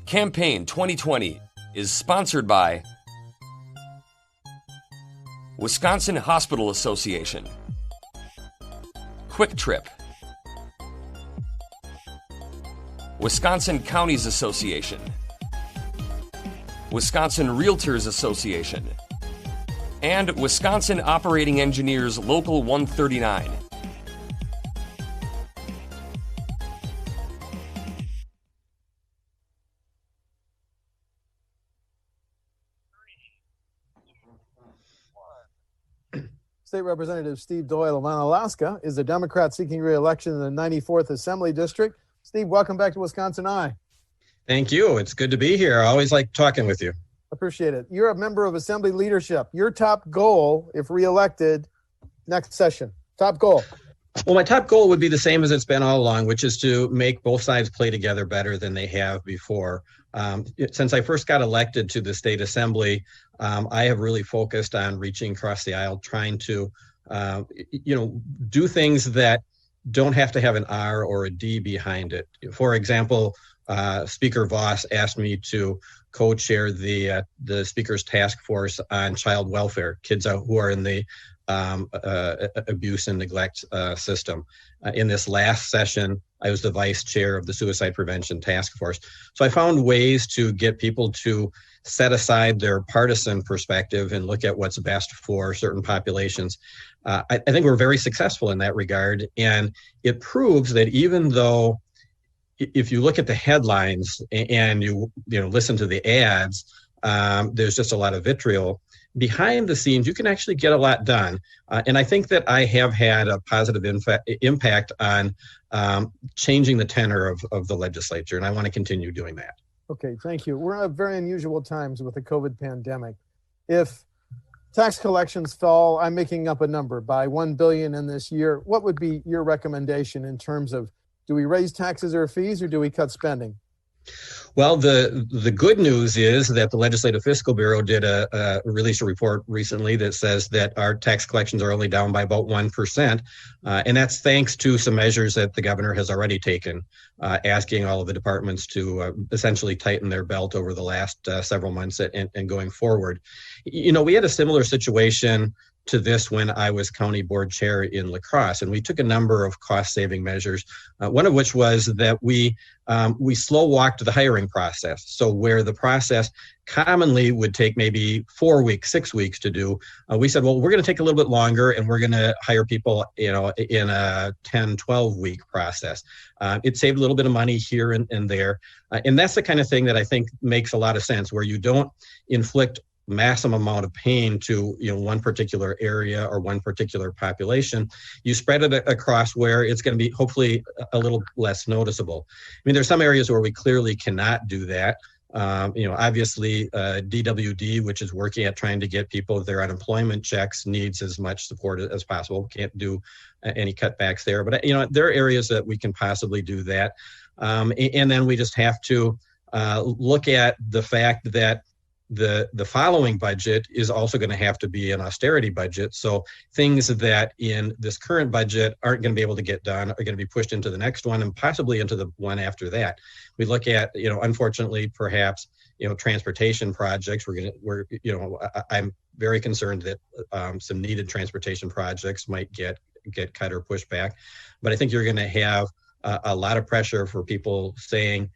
Campaign 2020 is sponsored by Wisconsin Hospital Association, Quick Trip, Wisconsin Counties Association, Wisconsin Realtors Association, and Wisconsin Operating Engineers Local 139. State Representative Steve Doyle of Onalaska is a Democrat seeking re-election in the 94th Assembly District. Steve, welcome back to WisconsinEye. Thank you. It's good to be here. I always like talking with you. Appreciate it. You're a member of Assembly leadership. Your top goal, if re-elected, next session. Top goal. Well, my top goal would be the same as it's been all along, which is to make both sides play together better than they have before. Since I first got elected to the state assembly, I have really focused on reaching across the aisle, trying to, do things that don't have to have an R or a D behind it. For example, Speaker Voss asked me to co-chair the Speaker's task force on child welfare, kids who are in the abuse and neglect system. In this last session, I was the vice chair of the suicide prevention task force. So I found ways to get people to set aside their partisan perspective and look at what's best for certain populations. I think we're very successful in that regard. And it proves that even though if you look at the headlines and you listen to the ads, there's just a lot of vitriol. Behind the scenes, you can actually get a lot done. And I think that I have had a positive impact on changing the tenor of the legislature, and I want to continue doing that. Okay, thank you. We're at very unusual times with the COVID pandemic. If tax collections fall, I'm making up a number, by $1 billion in this year, what would be your recommendation in terms of, do we raise taxes or fees, or do we cut spending? Well, the good news is that the Legislative Fiscal Bureau did release a report recently that says that our tax collections are only down by about 1%. And that's thanks to some measures that the governor has already taken, asking all of the departments to essentially tighten their belt over the last several months and going forward. We had a similar situation to this when I was county board chair in La Crosse, and we took a number of cost-saving measures. One of which was that we slow walked the hiring process. So where the process commonly would take maybe 4 weeks, 6 weeks to do, we said, well, we're going to take a little bit longer, and we're going to hire people, in a 10, 12-week process. It saved a little bit of money here and there, and that's the kind of thing that I think makes a lot of sense, where you don't inflict massive amount of pain to one particular area or one particular population. You spread it across where it's going to be hopefully a little less noticeable. I mean, there's some areas where we clearly cannot do that. Obviously DWD, which is working at trying to get people their unemployment checks, needs as much support as possible. Can't do any cutbacks there, but there are areas that we can possibly do that. And then we just have to look at the fact that the following budget is also going to have to be an austerity budget. So things that in this current budget aren't going to be able to get done are going to be pushed into the next one and possibly into the one after that. We look at, unfortunately, perhaps, transportation projects. I'm very concerned that some needed transportation projects might get cut or pushed back. But I think you're going to have a lot of pressure for people saying,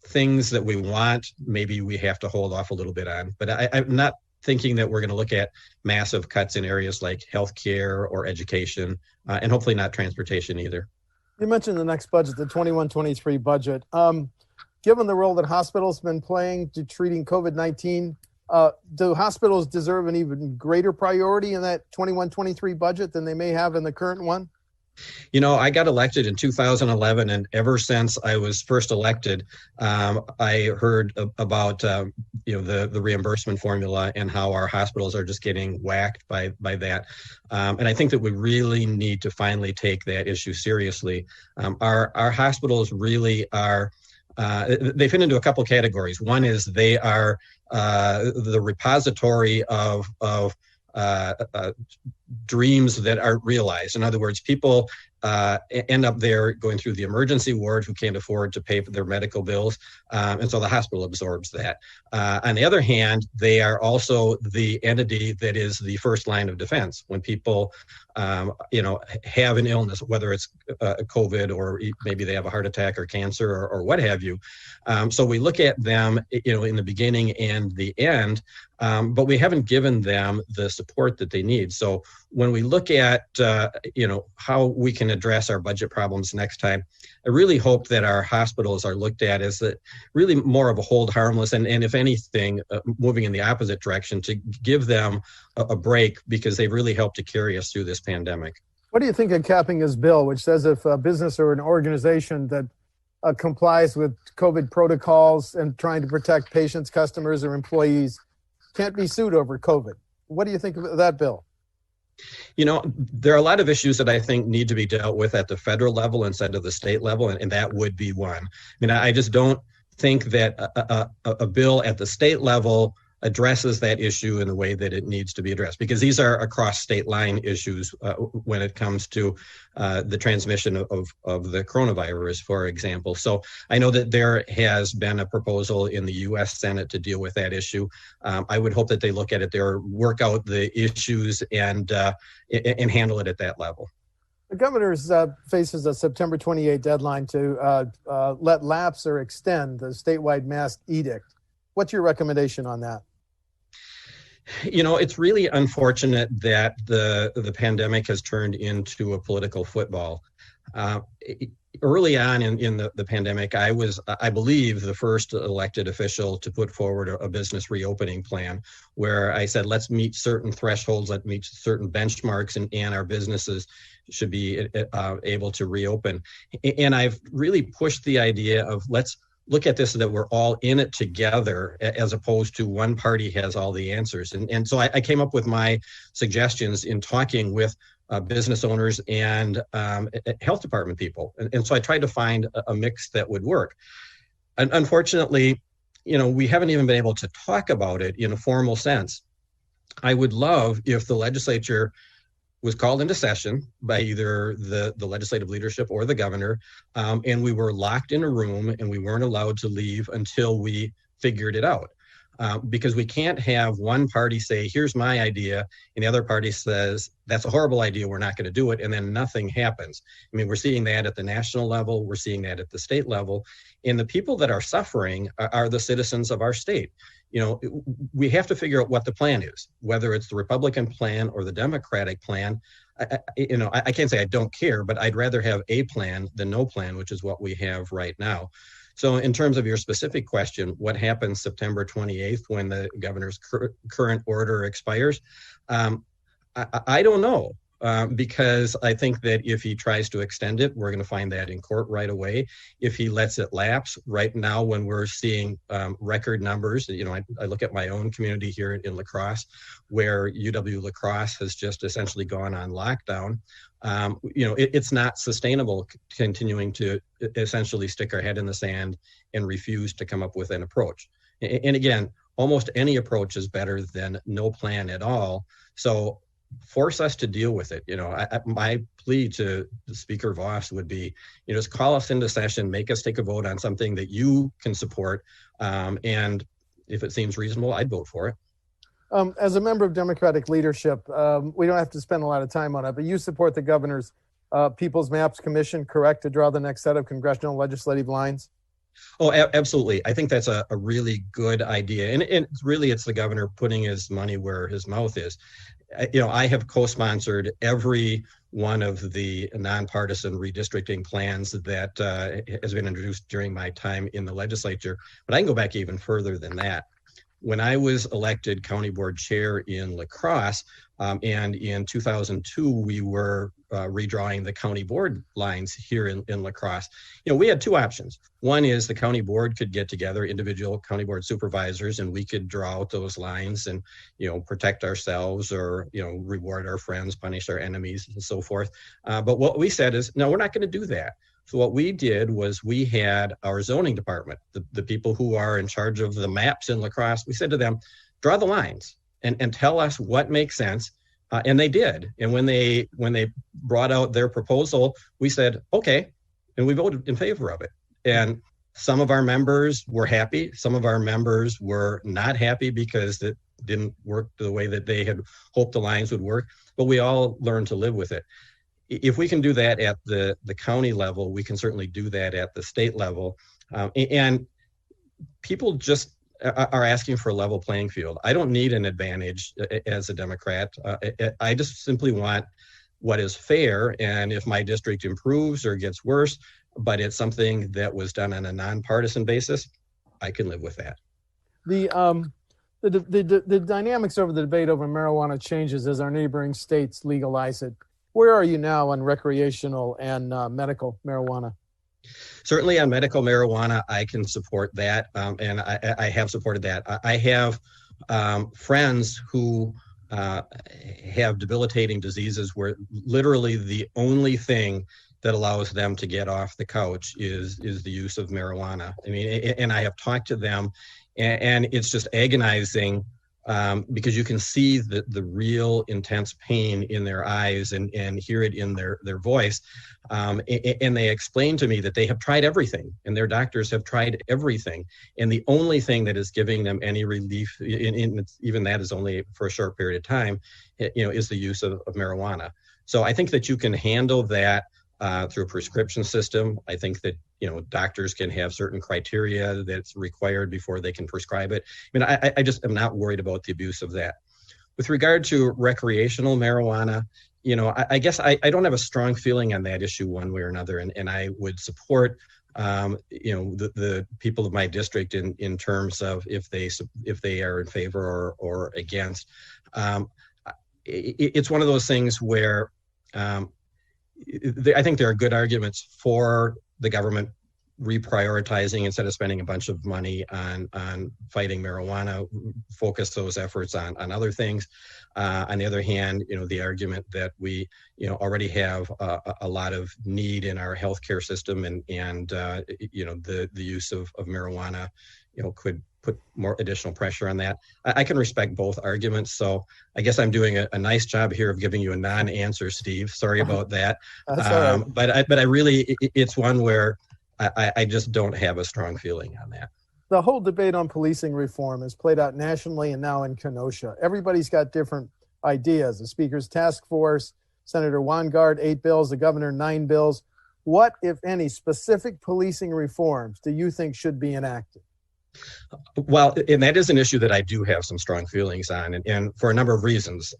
things that we want, maybe we have to hold off a little bit on. But I'm not thinking that we're going to look at massive cuts in areas like healthcare or education, and hopefully not transportation either. You mentioned the next budget, the 21-23 budget. Given the role that hospitals have been playing to treating COVID-19, do hospitals deserve an even greater priority in that 21-23 budget than they may have in the current one? I got elected in 2011, and ever since I was first elected, I heard about the reimbursement formula and how our hospitals are just getting whacked by that. And I think that we really need to finally take that issue seriously. Our hospitals really are. They fit into a couple categories. One is they are the repository of dreams that aren't realized. In other words, people end up there going through the emergency ward who can't afford to pay for their medical bills, and so the hospital absorbs that. On the other hand, they are also the entity that is the first line of defense when people, have an illness, whether it's COVID or maybe they have a heart attack or cancer or what have you. So we look at them, in the beginning and the end, but we haven't given them the support that they need. So when we look at, how we can address our budget problems next time, I really hope that our hospitals are looked at as really more of a hold harmless and if anything, moving in the opposite direction to give them a break because they've really helped to carry us through this pandemic. What do you think of capping his bill, which says if a business or an organization that complies with COVID protocols and trying to protect patients, customers, or employees can't be sued over COVID? What do you think of that bill? There are a lot of issues that I think need to be dealt with at the federal level instead of the state level, and that would be one. I just don't think that a bill at the state level addresses that issue in the way that it needs to be addressed, because these are across state line issues when it comes to the transmission of the coronavirus, for example. So I know that there has been a proposal in the U.S. Senate to deal with that issue. I would hope that they look at it there, work out the issues, and handle it at that level. The governor's faces a September 28 deadline to let lapse or extend the statewide mask edict. What's your recommendation on that? It's really unfortunate that the pandemic has turned into a political football. Early on in the pandemic, I was, I believe, the first elected official to put forward a business reopening plan where I said, let's meet certain thresholds, let's meet certain benchmarks, and our businesses should be able to reopen. And I've really pushed the idea of let's look at this so that we're all in it together as opposed to one party has all the answers. And so I came up with my suggestions in talking with business owners and health department people. And so I tried to find a mix that would work. And unfortunately, we haven't even been able to talk about it in a formal sense. I would love if the legislature was called into session by either the legislative leadership or the governor, and we were locked in a room and we weren't allowed to leave until we figured it out. Because we can't have one party say, here's my idea, and the other party says, that's a horrible idea, we're not going to do it, and then nothing happens. We're seeing that at the national level, we're seeing that at the state level, and the people that are suffering are the citizens of our state. We have to figure out what the plan is, whether it's the Republican plan or the Democratic plan. I can't say I don't care, but I'd rather have a plan than no plan, which is what we have right now. So in terms of your specific question, what happens September 28th when the governor's current order expires? I don't know, because I think that if he tries to extend it, we're going to find that in court right away. If he lets it lapse right now, when we're seeing record numbers, I look at my own community here in La Crosse, where UW La Crosse has just essentially gone on lockdown. It's not sustainable continuing to essentially stick our head in the sand and refuse to come up with an approach. And again, almost any approach is better than no plan at all. So force us to deal with it. My plea to Speaker Voss would be, just call us into session, make us take a vote on something that you can support. And if it seems reasonable, I'd vote for it. As a member of Democratic leadership, we don't have to spend a lot of time on it, but you support the governor's People's Maps Commission, correct, to draw the next set of congressional legislative lines? Oh, absolutely. I think that's a really good idea. And it's the governor putting his money where his mouth is. I have co-sponsored every one of the nonpartisan redistricting plans that has been introduced during my time in the legislature, but I can go back even further than that. When I was elected county board chair in La Crosse, and in 2002, we were redrawing the county board lines here in La Crosse. We had two options. One is the county board could get together, individual county board supervisors, and we could draw out those lines and, protect ourselves or, reward our friends, punish our enemies, and so forth. But what we said is, no, we're not going to do that. So what we did was we had our zoning department, the people who are in charge of the maps in La Crosse, we said to them, draw the lines and tell us what makes sense. And they did. And when they brought out their proposal, we said, okay, and we voted in favor of it. And some of our members were happy. Some of our members were not happy because it didn't work the way that they had hoped the lines would work. But we all learned to live with it. If we can do that at the county level, we can certainly do that at the state level. And people just are asking for a level playing field. I don't need an advantage as a Democrat. I just simply want what is fair. And if my district improves or gets worse, but it's something that was done on a nonpartisan basis, I can live with that. The dynamics over the debate over marijuana changes as our neighboring states legalize it. Where are you now on recreational and medical marijuana? Certainly on medical marijuana, I can support that, and I have supported that. I have friends who have debilitating diseases where literally the only thing that allows them to get off the couch is the use of marijuana. I mean, and I have talked to them, and it's just agonizing because you can see the real intense pain in their eyes and hear it in their voice. And they explain to me that they have tried everything and their doctors have tried everything. And the only thing that is giving them any relief, even that is only for a short period of time, is the use of marijuana. So I think that you can handle that through a prescription system. I think that doctors can have certain criteria that's required before they can prescribe it. I mean, I just am not worried about the abuse of that. With regard to recreational marijuana, I guess I don't have a strong feeling on that issue one way or another, and I would support the people of my district in terms of if they are in favor or against. It's one of those things where I think there are good arguments for the government reprioritizing instead of spending a bunch of money on fighting marijuana, focus those efforts on other things. On the other hand, the argument that we already have a lot of need in our healthcare system, and the use of marijuana could put more additional pressure on that. I can respect both arguments. So I guess I'm doing a nice job here of giving you a non-answer, Steve. Sorry about that. That's all right. But I really, it's one where I just don't have a strong feeling on that. The whole debate on policing reform is played out nationally and now in Kenosha. Everybody's got different ideas. The Speaker's task force, Senator Weingart, 8 bills, the governor, 9 bills. What, if any, specific policing reforms do you think should be enacted? Well, and that is an issue that I do have some strong feelings on, and for a number of reasons.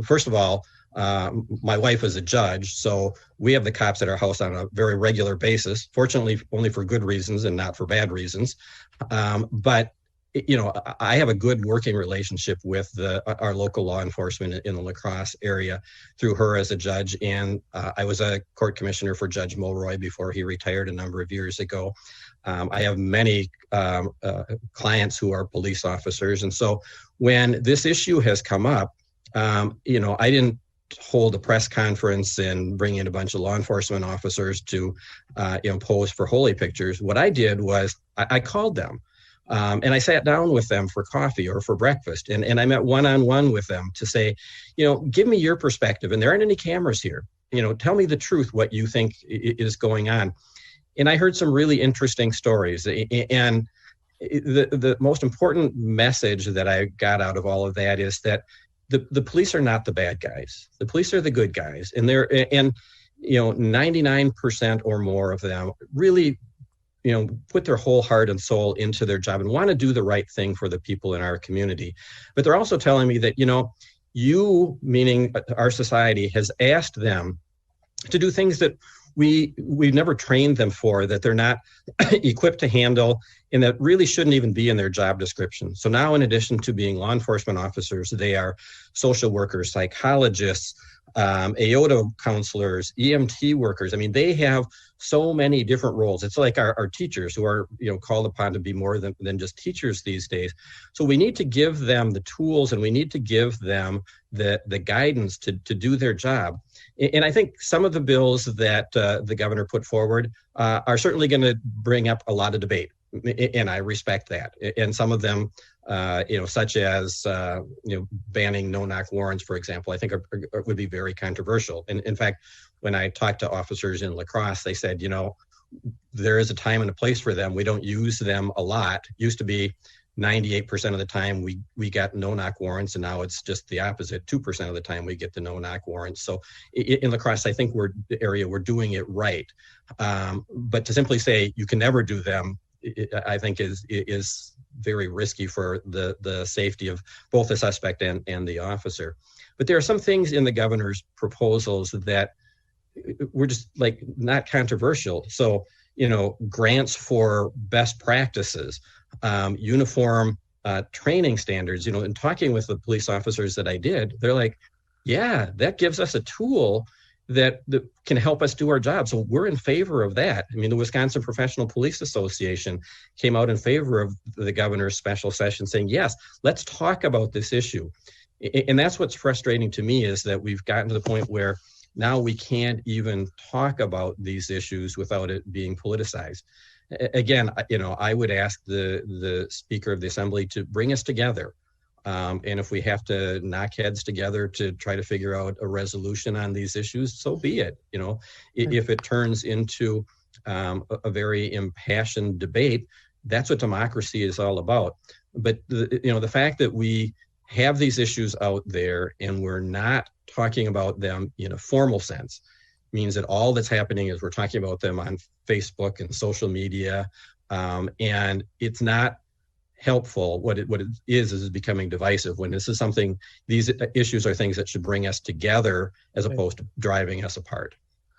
First of all, my wife is a judge, so we have the cops at our house on a very regular basis, fortunately only for good reasons and not for bad reasons. But I have a good working relationship with our local law enforcement in the La Crosse area through her as a judge. And I was a court commissioner for Judge Mulroy before he retired a number of years ago. I have many clients who are police officers. And so when this issue has come up, I didn't hold a press conference and bring in a bunch of law enforcement officers to pose for holy pictures. What I did was I called them. And I sat down with them for coffee or for breakfast, and I met one-on-one with them to say, give me your perspective. And there aren't any cameras here. Tell me the truth, what you think is going on. And I heard some really interesting stories. And the most important message that I got out of all of that is that the police are not the bad guys. The police are the good guys. And 99% or more of them really put their whole heart and soul into their job and want to do the right thing for the people in our community. But they're also telling me that, you, meaning our society, has asked them to do things that we've never trained them for, that they're not equipped to handle, and that really shouldn't even be in their job description. So now, in addition to being law enforcement officers, they are social workers, psychologists, AOTA counselors, EMT workers. I mean, they have so many different roles. It's like our teachers who are, called upon to be more than just teachers these days. So we need to give them the tools, and we need to give them the guidance to do their job. And I think some of the bills that the governor put forward are certainly going to bring up a lot of debate, and I respect that. And some of them such as banning no-knock warrants, for example, I think would be very controversial. And in fact, when I talked to officers in La Crosse, they said, there is a time and a place for them. We don't use them a lot. Used to be 98% of the time we got no-knock warrants, and now it's just the opposite. 2% of the time we get the no-knock warrants. So in La Crosse, I think we're doing it right. But to simply say you can never do them, I think is very risky for the safety of both the suspect and the officer. But there are some things in the governor's proposals that were just like not controversial. So, grants for best practices, uniform training standards, in talking with the police officers that I did, they're like, yeah, that gives us a tool that can help us do our job. So we're in favor of that. I mean, the Wisconsin Professional Police Association came out in favor of the governor's special session saying, yes, let's talk about this issue. And that's what's frustrating to me, is that we've gotten to the point where now we can't even talk about these issues without it being politicized. Again, I would ask the Speaker of the Assembly to bring us together. And if we have to knock heads together to try to figure out a resolution on these issues, so be it. If it turns into a very impassioned debate, that's what democracy is all about. But the fact that we have these issues out there and we're not talking about them in a formal sense means that all that's happening is we're talking about them on Facebook and social media, and it's not helpful. What it is becoming divisive, when this is something, these issues are things that should bring us together as opposed to driving us apart.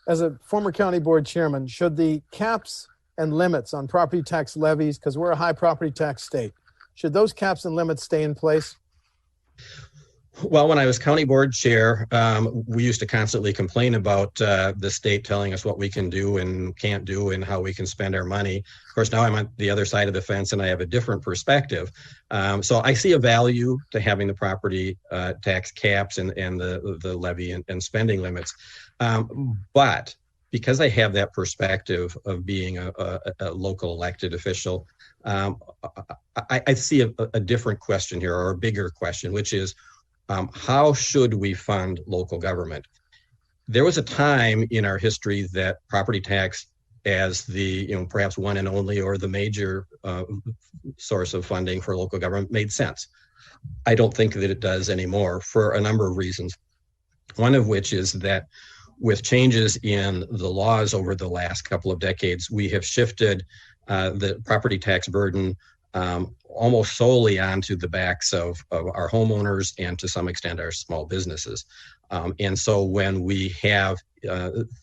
As a former county board chairman, should the caps and limits on property tax levies, because we're a high property tax state, should those caps and limits stay in place? Well, when I was county board chair, we used to constantly complain about the state telling us what we can do and can't do and how we can spend our money. Of course, now I'm on the other side of the fence and I have a different perspective. So I see a value to having the property tax caps and the levy and spending limits. But because I have that perspective of being a local elected official, I see a different question here, or a bigger question, which is, how should we fund local government? There was a time in our history that property tax, as the perhaps one and only or the major source of funding for local government, made sense. I don't think that it does anymore for a number of reasons. One of which is that with changes in the laws over the last couple of decades, we have shifted the property tax burden almost solely onto the backs of our homeowners and to some extent our small businesses. And so when we have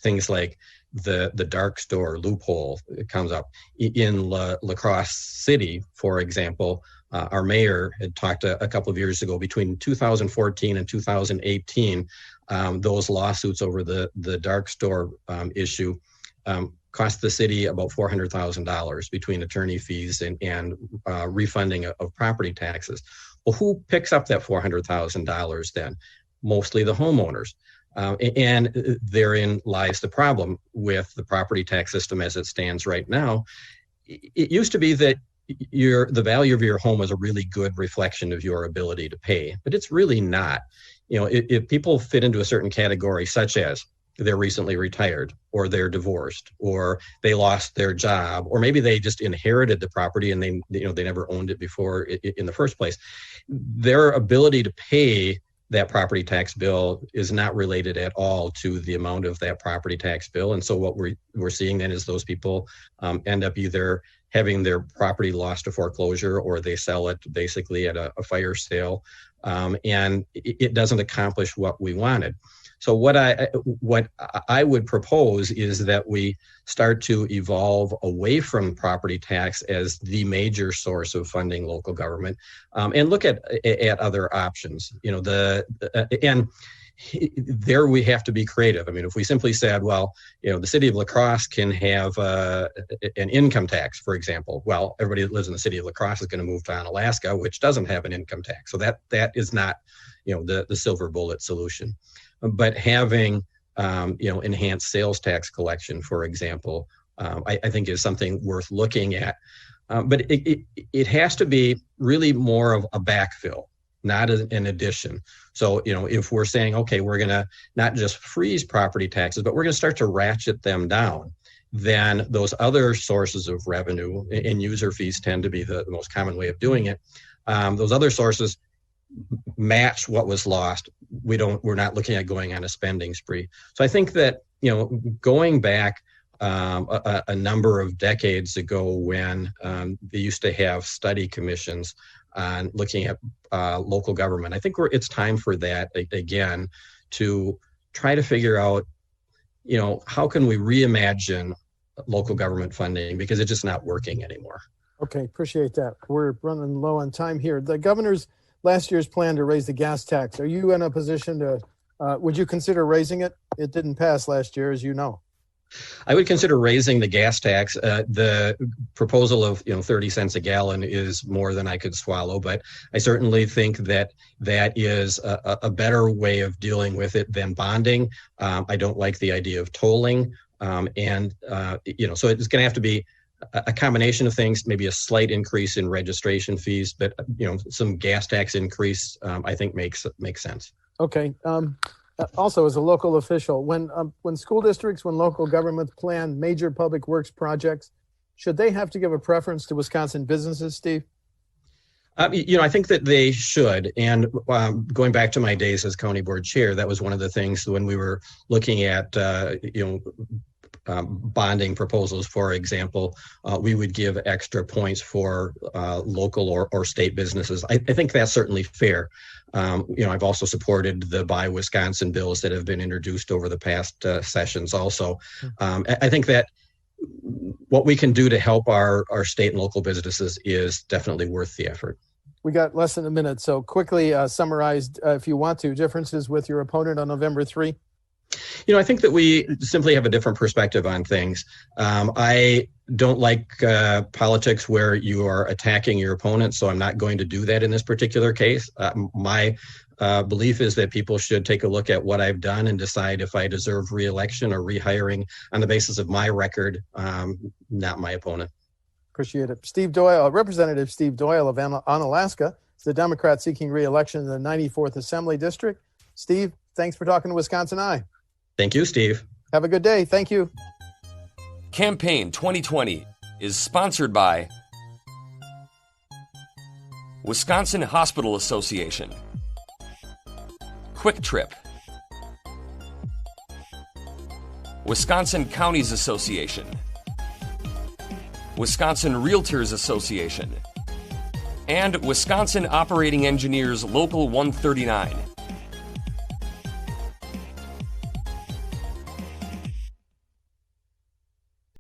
things like the dark store loophole, it comes up in La Crosse City, for example. Our mayor had talked a couple of years ago, between 2014 and 2018, those lawsuits over the dark store issue cost the city about $400,000 between attorney fees and refunding of property taxes. Well, who picks up that $400,000 then? Mostly the homeowners. And therein lies the problem with the property tax system as it stands right now. It used to be that the value of your home was a really good reflection of your ability to pay, but it's really not. If people fit into a certain category, such as they're recently retired, or they're divorced, or they lost their job, or maybe they just inherited the property and they never owned it before in the first place, their ability to pay that property tax bill is not related at all to the amount of that property tax bill. And so what we're seeing then is those people end up either having their property lost to foreclosure, or they sell it basically at a fire sale, and it doesn't accomplish what we wanted. So what I would propose is that we start to evolve away from property tax as the major source of funding local government, and look at other options. And there we have to be creative. I mean, if we simply said, well, the city of La Crosse can have an income tax, for example. Well, everybody that lives in the city of La Crosse is going to move to Onalaska, which doesn't have an income tax. So that is not, the silver bullet solution. But having, enhanced sales tax collection, for example, I think is something worth looking at. But it has to be really more of a backfill, not an addition. So, if we're saying, okay, we're going to not just freeze property taxes, but we're going to start to ratchet them down, then those other sources of revenue, and user fees tend to be the most common way of doing it, those other sources match what was lost. We're not looking at going on a spending spree. So I think that, going back a number of decades ago when they used to have study commissions on looking at local government, I think it's time for that again, to try to figure out, how can we reimagine local government funding, because it's just not working anymore. Okay, appreciate that. We're running low on time here. The governor's last year's plan to raise the gas tax, are you in a position to, would you consider raising it? It didn't pass last year, as you know. I would consider raising the gas tax. The proposal of 30 cents a gallon is more than I could swallow, but I certainly think that is a better way of dealing with it than bonding. I don't like the idea of tolling, so it's going to have to be a combination of things, maybe a slight increase in registration fees, but some gas tax increase, I think makes sense. Okay. Also, as a local official, when school districts, when local governments plan major public works projects, should they have to give a preference to Wisconsin businesses, Steve? I think that they should. And going back to my days as county board chair, that was one of the things when we were looking at, bonding proposals, for example, we would give extra points for local or state businesses. I think that's certainly fair. I've also supported the Buy Wisconsin bills that have been introduced over the past sessions also. I think that what we can do to help our state and local businesses is definitely worth the effort. We got less than a minute, so quickly summarize, if you want to, differences with your opponent on November 3. I think that we simply have a different perspective on things. I don't like politics where you are attacking your opponent, so I'm not going to do that in this particular case. My belief is that people should take a look at what I've done and decide if I deserve re-election or rehiring on the basis of my record, not my opponent. Appreciate it. Steve Doyle, Representative Steve Doyle of Onalaska, is the Democrat seeking re-election in the 94th Assembly District. Steve, thanks for talking to WisconsinEye. Thank you, Steve. Have a good day. Thank you. Campaign 2020 is sponsored by Wisconsin Hospital Association, Quick Trip, Wisconsin Counties Association, Wisconsin Realtors Association, and Wisconsin Operating Engineers Local 139.